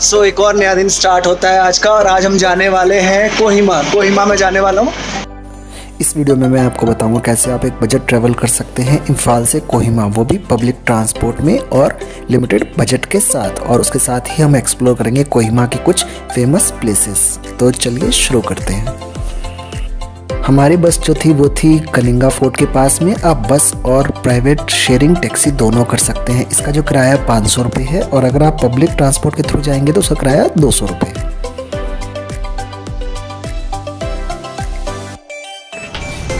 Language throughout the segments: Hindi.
सो एक और नया दिन स्टार्ट होता है आज का, और आज हम जाने वाले हैं कोहिमा में जाने वाला हूँ। इस वीडियो में मैं आपको बताऊंगा कैसे आप एक बजट ट्रैवल कर सकते हैं इम्फाल से कोहिमा, वो भी पब्लिक ट्रांसपोर्ट में और लिमिटेड बजट के साथ। और उसके साथ ही हम एक्सप्लोर करेंगे कोहिमा की कुछ फेमस प्लेसेस। तो चलिए शुरू करते हैं। हमारी बस जो थी वो थी कलिंगा फोर्ट के पास में। आप बस और प्राइवेट शेयरिंग टैक्सी दोनों कर सकते हैं। इसका जो किराया 500 रुपये है, और अगर आप पब्लिक ट्रांसपोर्ट के थ्रू जाएंगे तो उसका किराया 200 रुपये।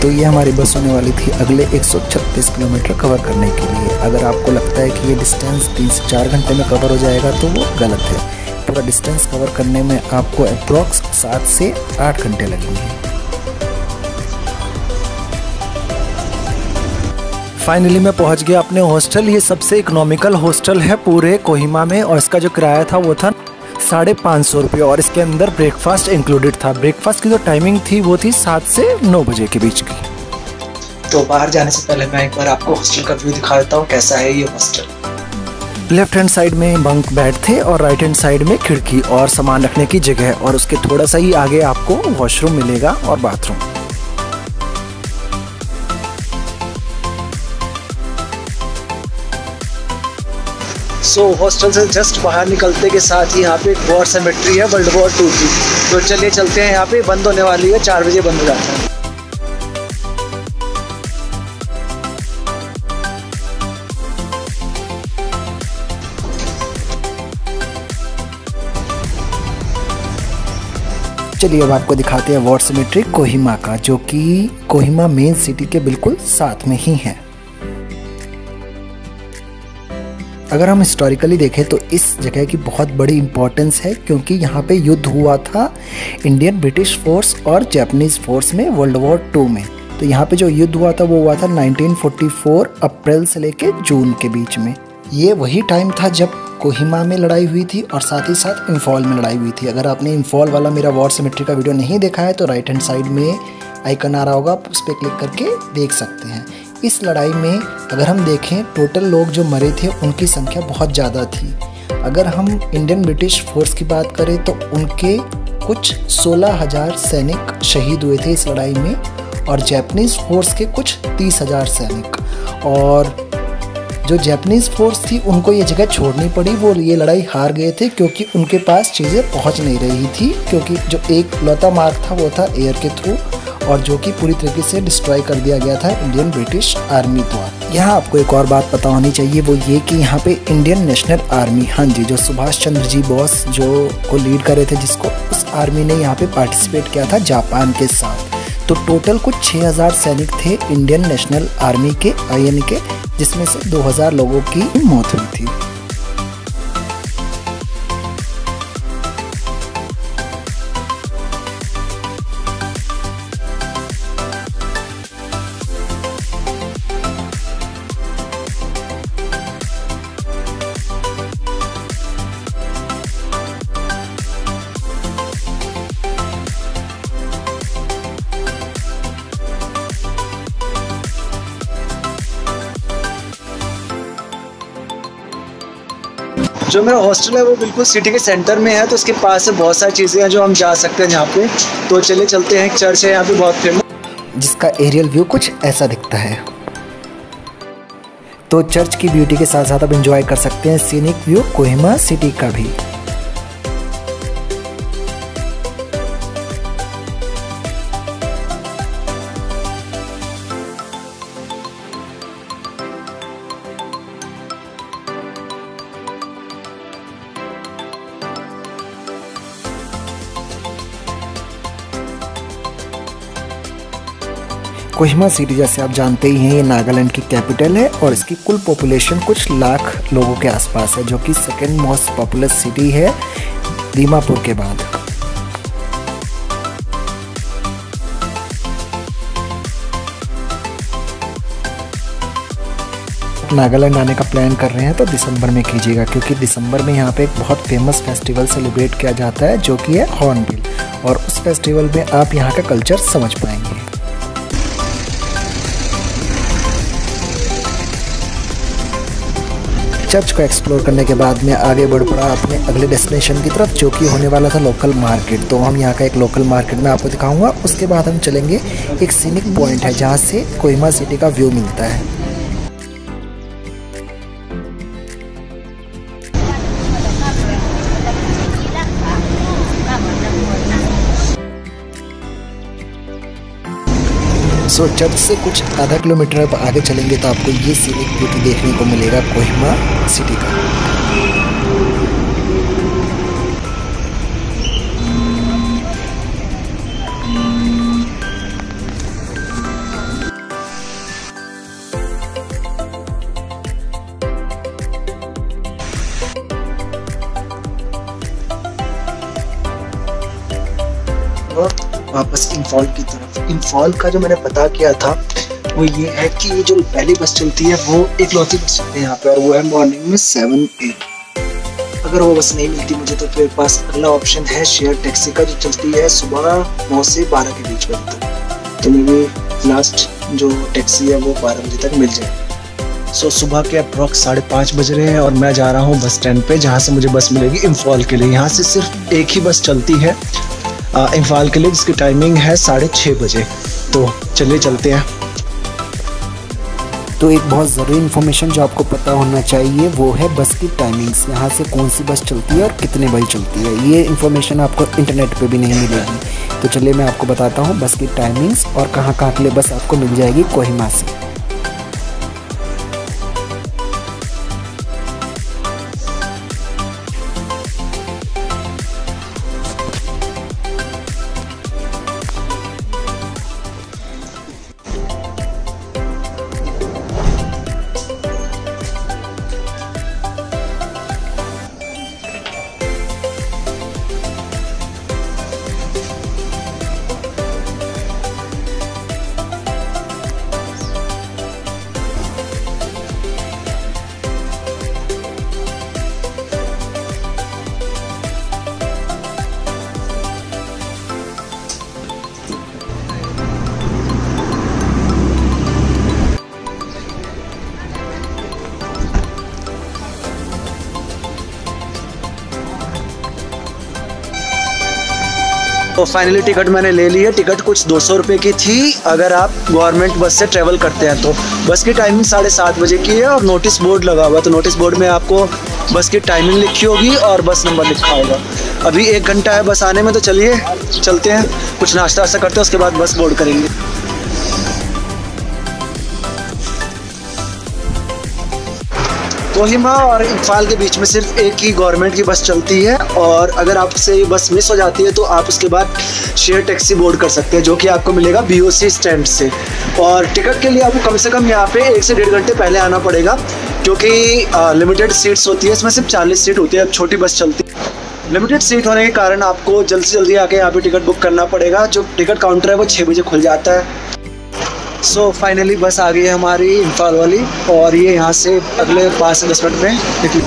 तो ये हमारी बस होने वाली थी अगले 136 किलोमीटर कवर करने के लिए। अगर आपको लगता है कि ये डिस्टेंस 3 से 4 घंटे में कवर हो जाएगा तो वो गलत है। पूरा डिस्टेंस कवर करने में आपको अप्रॉक्स 7 से 8 घंटे लगेंगे। फाइनली मैं पहुंच गया अपने हॉस्टल। ये सबसे इकोनॉमिकल हॉस्टल है पूरे कोहिमा में, और इसका जो किराया था वो था 550 रुपये, और इसके अंदर ब्रेकफास्ट इंक्लूडेड था। ब्रेकफास्ट की जो टाइमिंग थी वो थी 7 से 9 बजे के बीच की। तो बाहर जाने से पहले मैं एक बार आपको हॉस्टल का व्यू दिखा देता हूँ कैसा है ये हॉस्टल। लेफ्ट हैंड साइड में बंक बेड थे और राइट हैंड साइड में खिड़की और सामान रखने की जगह, और उसके थोड़ा सा ही आगे आपको वॉशरूम मिलेगा और बाथरूम। सो हॉस्टल से जस्ट बाहर निकलते के साथ ही यहाँ पे एक वॉर सेमेट्री है वर्ल्ड वॉर 2 की। तो चलिए चलते हैं, यहाँ पे बंद होने वाली है, 4 बजे बंद हो जाता है। चलिए अब आपको दिखाते हैं वॉर सेमेट्री कोहिमा का, जो कि कोहिमा मेन सिटी के बिल्कुल साथ में ही है। अगर हम हिस्टोरिकली देखें तो इस जगह की बहुत बड़ी इम्पोर्टेंस है, क्योंकि यहाँ पे युद्ध हुआ था इंडियन ब्रिटिश फोर्स और जापानीज फोर्स में वर्ल्ड वॉर 2 में। तो यहाँ पे जो युद्ध हुआ था वो हुआ था 1944 अप्रैल से लेके जून के बीच में। ये वही टाइम था जब कोहिमा में लड़ाई हुई थी और साथ ही साथ इम्फॉल में लड़ाई हुई थी। अगर आपने इम्फॉल वाला मेरा वॉर सेमेट्री का वीडियो नहीं देखा है तो राइट हैंड साइड में आइकन आ रहा होगा, आप उस पर क्लिक करके देख सकते हैं। इस लड़ाई में अगर हम देखें टोटल लोग जो मरे थे उनकी संख्या बहुत ज़्यादा थी। अगर हम इंडियन ब्रिटिश फोर्स की बात करें तो उनके कुछ 16,000 सैनिक शहीद हुए थे इस लड़ाई में, और जापानीज़ फोर्स के कुछ 30,000 सैनिक। और जो जापानीज़ फोर्स थी उनको ये जगह छोड़नी पड़ी, वो ये लड़ाई हार गए थे क्योंकि उनके पास चीज़ें पहुंच नहीं रही थी, क्योंकि जो एक लौता मार्ग था वो था एयर के थ्रू, और जो कि पूरी तरीके से डिस्ट्रॉय कर दिया गया था इंडियन ब्रिटिश आर्मी द्वारा। यहाँ आपको एक और बात पता होनी चाहिए, वो ये कि यहाँ पे इंडियन नेशनल आर्मी, हाँ जी, जो सुभाष चंद्र जी बोस जो को लीड कर रहे थे, जिसको उस आर्मी ने यहाँ पे पार्टिसिपेट किया था जापान के साथ। तो टोटल कुछ 6,000 सैनिक थे इंडियन नेशनल आर्मी के, IN के, जिसमें से 2,000 लोगों की मौत हुई थी। जो मेरा हॉस्टल है वो बिल्कुल सिटी के सेंटर में है, तो उसके पास से बहुत सारी चीज़ें हैं जो हम जा सकते हैं यहाँ पे। तो चलिए चलते हैं। एक चर्च है यहाँ पे बहुत फेमस, जिसका एरियल व्यू कुछ ऐसा दिखता है। तो चर्च की ब्यूटी के साथ साथ आप एंजॉय कर सकते हैं सीनिक व्यू कोहिमा सिटी का भी। कोहिमा सिटी जैसे आप जानते ही हैं ये नागालैंड की कैपिटल है, और इसकी कुल पॉपुलेशन कुछ लाख लोगों के आसपास है, जो कि सेकेंड मोस्ट पॉपुलस सिटी है दीमापुर के बाद। नागालैंड आने का प्लान कर रहे हैं तो दिसंबर में कीजिएगा, क्योंकि दिसंबर में यहाँ पे एक बहुत फेमस फेस्टिवल सेलिब्रेट किया जाता है जो कि है हॉर्नबिल, और उस फेस्टिवल में आप यहाँ का कल्चर समझ पाएंगे। चर्च को एक्सप्लोर करने के बाद मैं आगे बढ़ पड़ा अपने अगले डेस्टिनेशन की तरफ, जो कि होने वाला था लोकल मार्केट। तो हम यहाँ का एक लोकल मार्केट में आपको दिखाऊंगा। उसके बाद हम चलेंगे, एक सीनिक पॉइंट है जहाँ से कोहिमा सिटी का व्यू मिलता है। सो चर्च से कुछ आधा किलोमीटर अब आगे चलेंगे तो आपको ये सीनिक ब्यूटी देखने को मिलेगा कोहिमा सिटी का। वापस इंफॉल की तरफ। इंफॉल का जो मैंने पता किया था वो ये है कि ये जो पहली बस चलती है वो एक लौती बस चलती है यहाँ पे, और वो है मॉर्निंग में 7 AM। अगर वो बस नहीं मिलती मुझे तो मेरे पास अगला ऑप्शन है शेयर टैक्सी का, जो चलती है सुबह 9 से 12 के बीच बजे तक। तो मुझे लास्ट जो टैक्सी है वो 12 बजे तक मिल जाएगी। सो सुबह के अप्रॉक्स 5:30 बज रहे हैं और मैं जा रहा हूँ बस स्टैंड पे, जहाँ से मुझे बस मिलेगी इंफॉल के लिए। यहाँ से सिर्फ एक ही बस चलती है इंफॉल के लिए, जिसकी टाइमिंग है 6:30 बजे। तो चलिए चलते हैं। तो एक बहुत ज़रूरी इन्फॉर्मेशन जो आपको पता होना चाहिए वो है बस की टाइमिंग्स, यहाँ से कौन सी बस चलती है और कितने बजे चलती है। ये इन्फॉर्मेशन आपको इंटरनेट पे भी नहीं मिलेगी। तो चलिए मैं आपको बताता हूँ बस की टाइमिंग्स और कहाँ कहाँ के लिए बस आपको मिल जाएगी कोहिमा से। तो फाइनली टिकट मैंने ले ली है। टिकट कुछ 200 रुपये की थी अगर आप गवर्नमेंट बस से ट्रेवल करते हैं तो। बस की टाइमिंग 7:30 बजे की है और नोटिस बोर्ड लगा हुआ है, तो नोटिस बोर्ड में आपको बस की टाइमिंग लिखी होगी और बस नंबर लिखा होगा। अभी 1 घंटा है बस आने में, तो चलिए चलते हैं, कुछ नाश्ता वास्ता करते हैं, उसके बाद बस बोर्ड करेंगे। कोहिमा और इंफॉल के बीच में सिर्फ एक ही गवर्नमेंट की बस चलती है, और अगर आपसे ये बस मिस हो जाती है तो आप उसके बाद शेयर टैक्सी बोर्ड कर सकते हैं, जो कि आपको मिलेगा BOC स्टैंड से। और टिकट के लिए आपको कम से कम यहाँ पे 1 से 1.5 घंटे पहले आना पड़ेगा, क्योंकि लिमिटेड सीट्स होती है, इसमें सिर्फ 40 सीट होती है। अब छोटी बस चलती है, लिमिटेड सीट होने के कारण आपको जल्द से जल्दी आके यहाँ पे टिकट बुक करना पड़ेगा। जो टिकट काउंटर है वो 6 बजे खुल जाता है। सो फाइनली बस आ गई है हमारी इंफॉल वाली, और ये यहाँ से अगले 5 से 10 मिनट में निकली।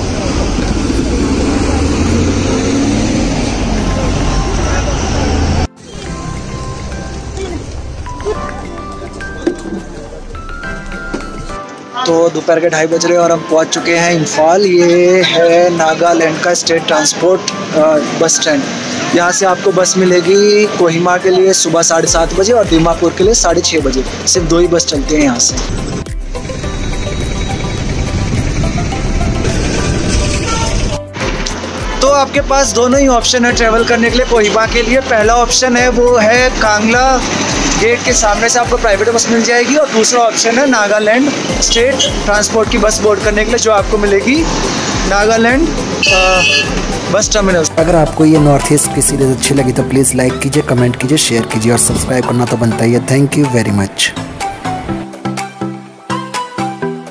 तो दोपहर के 2:30 बज रहे हैं और हम पहुँच चुके हैं इंफॉल। ये है नागालैंड का स्टेट ट्रांसपोर्ट बस स्टैंड। यहाँ से आपको बस मिलेगी कोहिमा के लिए सुबह 7:30 बजे और दीमापुर के लिए 6:30 बजे। सिर्फ 2 ही बस चलते हैं यहाँ से। तो आपके पास दोनों ही ऑप्शन है ट्रैवल करने के लिए कोहिमा के लिए। पहला ऑप्शन है वो है कांगला गेट के सामने से आपको प्राइवेट बस मिल जाएगी, और दूसरा ऑप्शन है नागालैंड स्टेट ट्रांसपोर्ट की बस बोर्ड करने के लिए, जो आपको मिलेगी नागालैंड बस टर्मिनल। अगर आपको ये नॉर्थ ईस्ट की सीरीज़ अच्छी लगी तो प्लीज़ लाइक कीजिए, कमेंट कीजिए, शेयर कीजिए और सब्सक्राइब करना तो बनता ही है। Thank you very much.